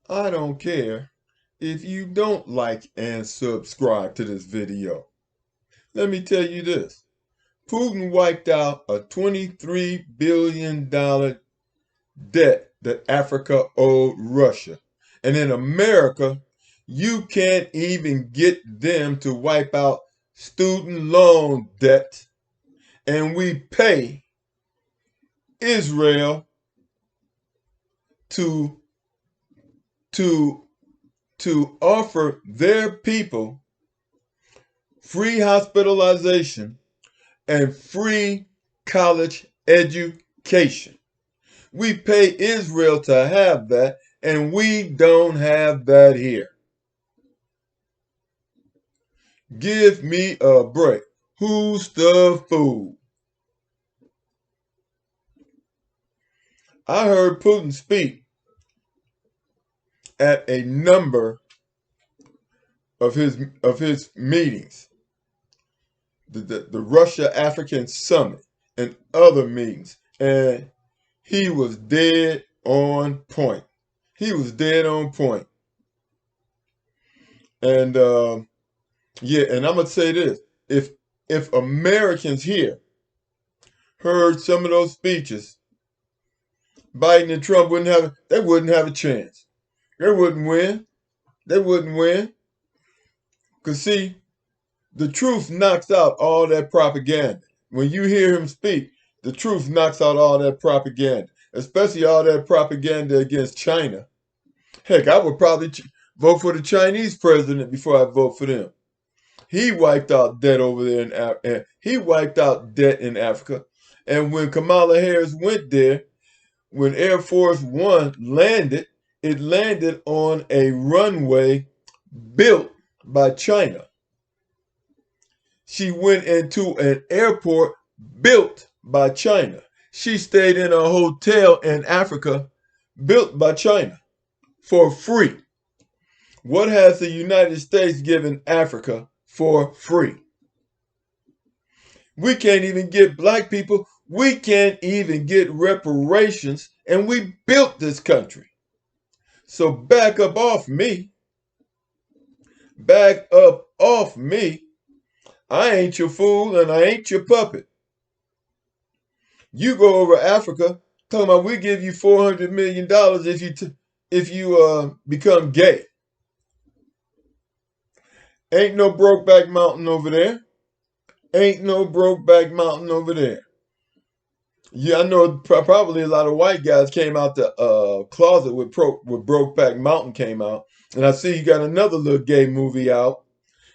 I don't care if you don't like and subscribe to this video. Let me tell you this. Putin wiped out a $23 billion debt that Africa owed Russia. And in America, you can't even get them to wipe out student loan debt. And we pay Israel to to to offer their people free hospitalization and free college education. We pay Israel to have that, and we don't have that here. Give me a break. Who's the fool? I heard Putin speak at a number of his meetings, the Russia African Summit and other meetings, and he was dead on point. He was dead on point. And yeah, and I'm gonna say this: if Americans here heard some of those speeches, Biden and Trump wouldn't have a chance. They wouldn't win. They wouldn't win. Cause see, the truth knocks out all that propaganda. When you hear him speak, the truth knocks out all that propaganda, especially all that propaganda against China. Heck, I would probably vote for the Chinese president before I vote for them. He wiped out debt over there he wiped out debt in Africa. And when Kamala Harris went there, when Air Force One landed, it landed on a runway built by China. She went into an airport built by China. She stayed in a hotel in Africa built by China for free. What has the United States given Africa for free? We can't even get black people. We can't even get reparations, and we built this country. So back up off me. Back up off me. I ain't your fool and I ain't your puppet. You go over Africa talking about we give you $400 million if you become gay. Ain't no Brokeback Mountain over there. Ain't no Brokeback Mountain over there. Yeah, I know probably a lot of white guys came out the closet with Brokeback Mountain came out, and I see you got another little gay movie out,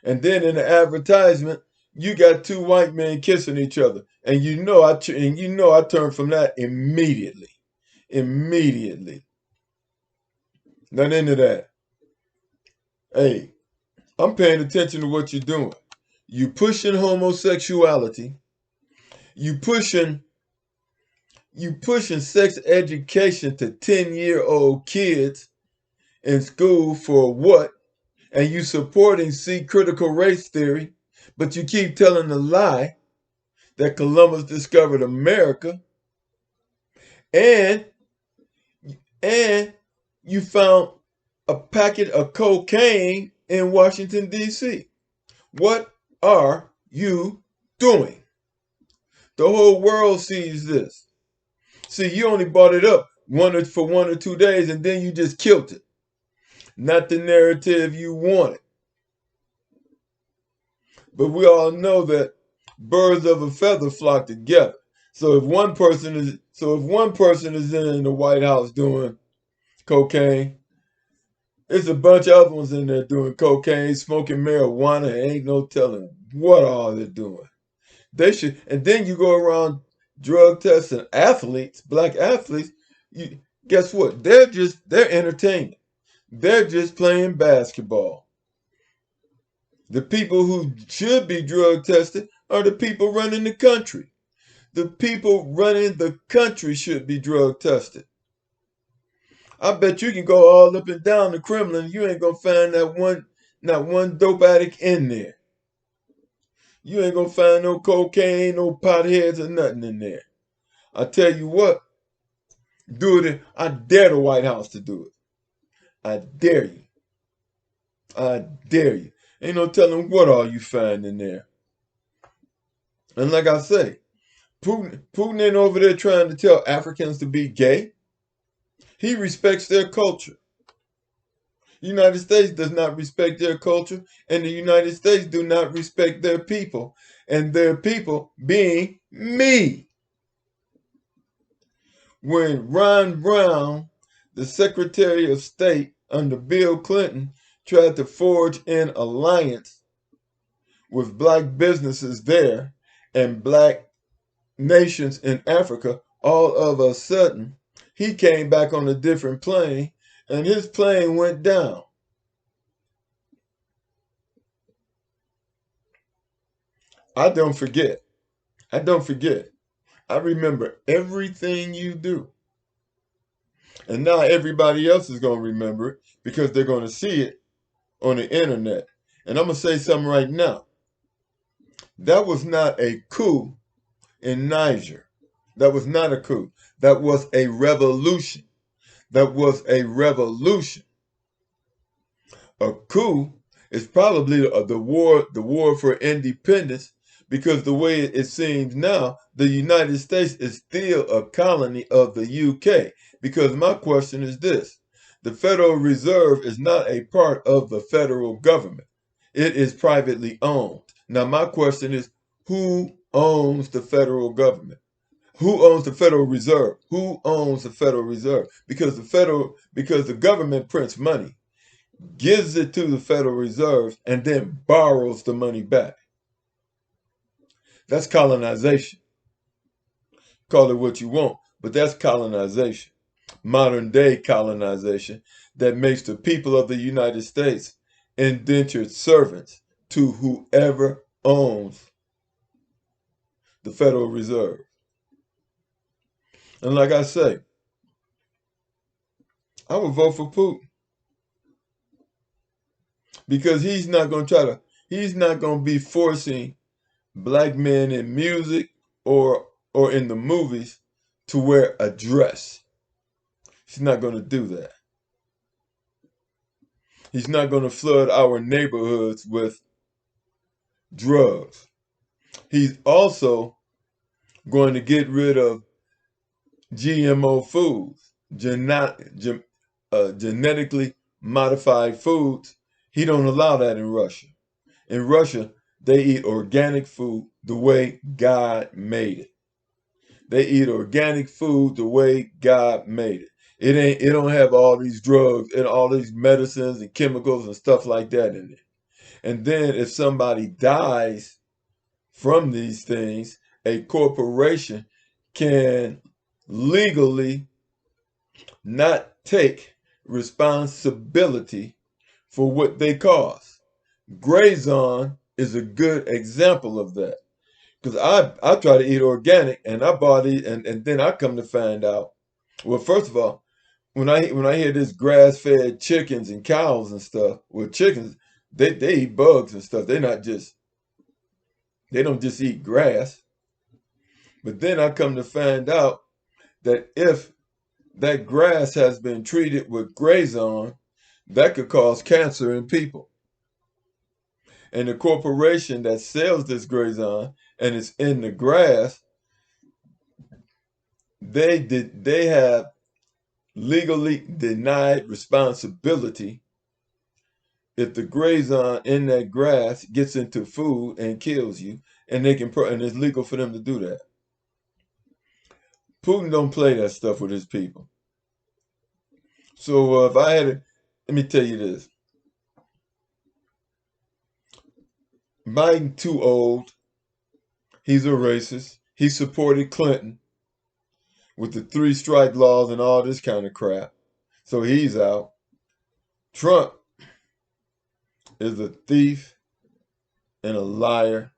and then in the advertisement you got two white men kissing each other, and I turned from that immediately, immediately. Not into that. Hey, I'm paying attention to what you're doing. You pushing homosexuality. You pushing you pushing sex education to 10-year-old kids in school for what? And you supporting critical race theory, but you keep telling the lie that Columbus discovered America, and and you found a packet of cocaine in Washington D.C. What are you doing? The whole world sees this. See, you only bought it up for 1 or 2 days, and then you just killed it. Not the narrative you wanted. But we all know that birds of a feather flock together. So if one person is in the White House doing cocaine, there's a bunch of other ones in there doing cocaine, smoking marijuana. Ain't no telling what all they're doing. They should, and then you go around drug testing athletes, black athletes. You guess what? They're entertainment. They're just playing basketball. The people who should be drug tested are the people running the country. The people running the country should be drug tested. I bet you can go all up and down the Kremlin. You ain't gonna find not one dope addict in there. You ain't gonna find no cocaine, no potheads, or nothing in there. I tell you what, do it. I dare the White House to do it. I dare you. I dare you. Ain't no telling what all you find in there. And like I say, Putin ain't over there trying to tell Africans to be gay. He respects their culture. The United States does not respect their culture, and the United States do not respect their people, and their people being me. When Ron Brown, the Secretary of State under Bill Clinton, tried to forge an alliance with black businesses there and black nations in Africa, all of a sudden, he came back on a different plane, and his plane went down. I don't forget. I don't forget. I remember everything you do. And now everybody else is going to remember it because they're going to see it on the internet. And I'm going to say something right now. That was not a coup in Niger. That was not a coup. That was a revolution. That was a revolution. A coup is probably the war for independence, because the way it seems now, the United States is still a colony of the UK. Because my question is this: the Federal Reserve is not a part of the federal government. It is privately owned. Now my question is, who owns the federal government? Who owns the Federal Reserve? Who owns the Federal Reserve? Because the government prints money, gives it to the Federal Reserve, and then borrows the money back. That's colonization. Call it what you want, but that's colonization. Modern day colonization that makes the people of the United States indentured servants to whoever owns the Federal Reserve. And like I say, I would vote for Putin, because he's not going to be forcing black men in music or in the movies to wear a dress. He's not going to do that. He's not going to flood our neighborhoods with drugs. He's also going to get rid of GMO foods, genetically modified foods. He don't allow that in Russia. In Russia, they eat organic food the way God made it. They eat organic food the way God made it. It don't have all these drugs and all these medicines and chemicals and stuff like that in it. And then if somebody dies from these things, a corporation can legally not take responsibility for what they cause. Grazon is a good example of that. Because I try to eat organic, and I bought it, and then I come to find out. Well, first of all, when I hear this grass-fed chickens and cows and stuff, well, chickens, they eat bugs and stuff. They don't just eat grass. But then I come to find out that if that grass has been treated with Grazon, that could cause cancer in people. And the corporation that sells this Grazon and it's in the grass, they have legally denied responsibility if the Grazon in that grass gets into food and kills you, and and it's legal for them to do that. Putin don't play that stuff with his people. So if I had to, let me tell you this: Biden too old. He's a racist. He supported Clinton with the three-strike laws and all this kind of crap. So he's out. Trump is a thief and a liar,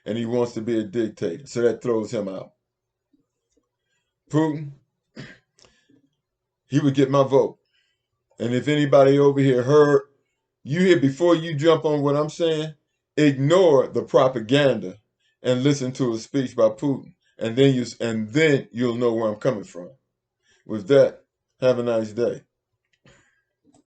and he wants to be a dictator. So that throws him out. Putin, he would get my vote. And if anybody over here heard, you hear before you jump on what I'm saying, ignore the propaganda and listen to a speech by Putin. And then you'll know where I'm coming from. With that, have a nice day.